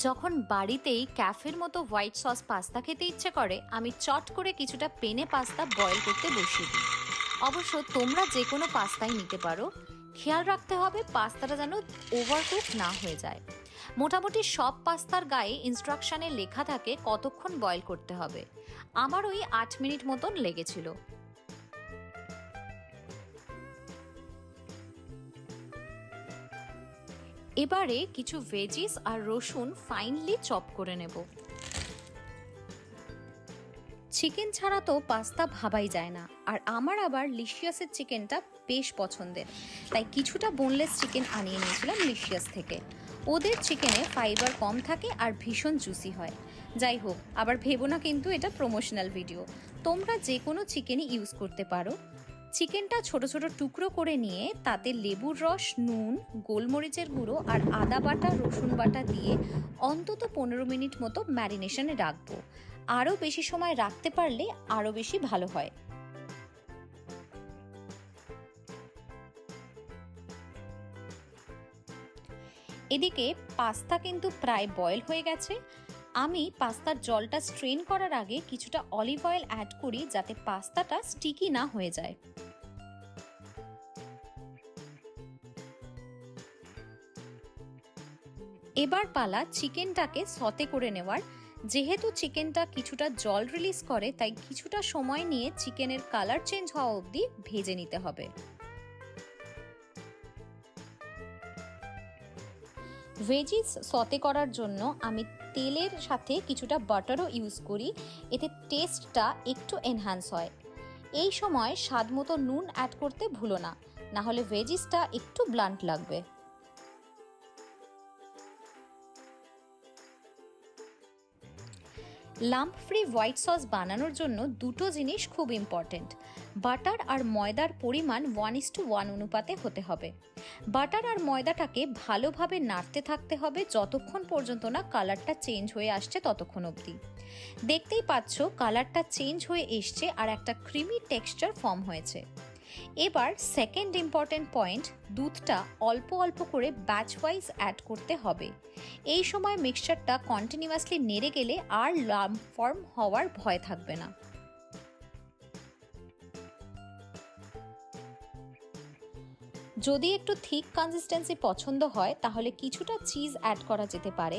যখন বাড়িতেই ক্যাফের মতো হোয়াইট সস পাস্তা খেতে ইচ্ছে করে, আমি চট করে কিছুটা পেনে পাস্তা বয়েল করতে বসিয়ে দিই। অবশ্য তোমরা যে কোনো পাস্তাই নিতে পারো, খেয়াল রাখতে হবে পাস্তাটা যেন ওভারকুক না হয়ে যায়। মোটামুটি সব পাস্তার গায়ে ইনস্ট্রাকশনে লেখা থাকে কতক্ষণ বয়েল করতে হবে। আমার ওই 8 মিনিট মতন লেগেছিল। এবারে কিছু ভেজিস আর রসুন ফাইনলি চপ করে নেব। চিকেন ছাড়া তো পাস্তা ভাবাই যায় না, আর আমার আবার লিশিয়াসের চিকেনটা বেশ পছন্দের, তাই কিছুটা বোনলেস চিকেন আনিয়ে নিয়েছিলাম লিশিয়াস থেকে। ওদের চিকেনে ফাইবার কম থাকে আর ভীষণ জুসি হয়। যাই হোক, আবার ভেবো না কিন্তু এটা প্রমোশনাল ভিডিও, তোমরা যে কোনো চিকেনই ইউজ করতে পারো। চিকেনটা ছোট ছোট টুকরো করে নিয়ে তাতে লেবুর রস, নুন, গোলমরিচের গুঁড়ো আর আদা বাটা, রসুন বাটা দিয়ে অন্তত 15 মিনিট মতো ম্যারিনেশনে রাখবো। আরও বেশি সময় রাখতে পারলে আরও বেশি ভালো হয়। এদিকে পাস্তা কিন্তু প্রায় বয়েল হয়ে গেছে। আমি পাস্তার জলটা স্ট্রেন করার আগে কিছুটা অলিভ অয়েল অ্যাড করি, যাতে পাস্তাটা স্টিকি না হয়ে যায়। এবার পালা চিকেনটাকে সতে করে নেওয়ার। যেহেতু চিকেনটা কিছুটা জল রিলিজ করে, তাই কিছুটা সময় নিয়ে চিকেনের কালার চেঞ্জ হওয়া অবধি ভেজে নিতে হবে। ভেজিস সতে করার জন্য আমি তেলের সাথে কিছুটা বাটারও ইউজ করি, এতে টেস্টটা একটু এনহ্যান্স হয়। এই সময় স্বাদ মতো নুন অ্যাড করতে ভুলো না, নাহলে ভেজিসটা একটু ব্লান্ট লাগবে। লাম্প ফ্রি হোয়াইট সস বানানোর জন্য দুটো জিনিস খুব ইম্পর্টেন্ট। বাটার আর ময়দার পরিমাণ 1:1 অনুপাতে হতে হবে। বাটার আর ময়দাটাকে ভালোভাবে নাড়তে থাকতে হবে যতক্ষণ পর্যন্ত না কালারটা চেঞ্জ হয়ে আসছে ততক্ষণ অবধি। দেখতেই পাচ্ছ কালারটা চেঞ্জ হয়ে এসছে আর একটা ক্রিমি টেক্সচার ফর্ম হয়েছে। এবার সেকেন্ড ইম্পর্টেন্ট পয়েন্ট, দুধটা অল্প অল্প করে ব্যাচ ওয়াইজ অ্যাড করতে হবে। এই সময় মিক্সচারটা কন্টিনিউয়াসলি নেড়ে গেলে আর লাম্প ফর্ম হওয়ার ভয় থাকবে না। যদি একটু থিক কনসিস্টেন্সি পছন্দ হয় তাহলে কিছুটা চিজ অ্যাড করা যেতে পারে।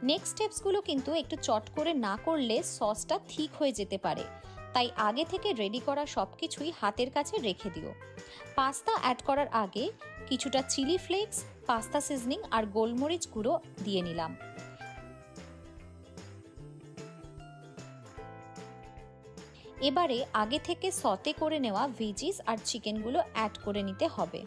নেক্সট স্টেপসগুলো কিন্তু একটু চট করে না করলে সসটা থিক হয়ে যেতে পারে, তাই আগে থেকে রেডি করা সব কিছুই হাতের কাছে রেখে দিও। পাস্তা অ্যাড করার আগে কিছুটা চিলি ফ্লেক্স, পাস্তা সিজনিং আর গোলমরিচ গুঁড়ো দিয়ে নিলাম। এবারে আগে থেকে সতে করে নেওয়া ভেজিস আর চিকেনগুলো অ্যাড করে নিতে হবে।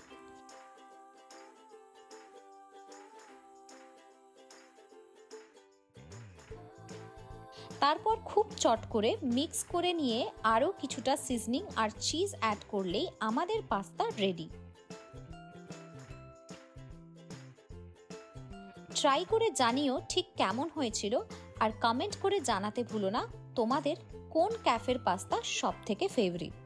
তারপর খুব চট করে মিক্স করে নিয়ে আরও কিছুটা সিজনিং আর চিজ অ্যাড করলেই আমাদের পাস্তা রেডি। ট্রাই করে জানিও ঠিক কেমন হয়েছিল, আর কমেন্ট করে জানাতে ভুলো না তোমাদের কোন ক্যাফের পাস্তা সব থেকে ফেভারিট।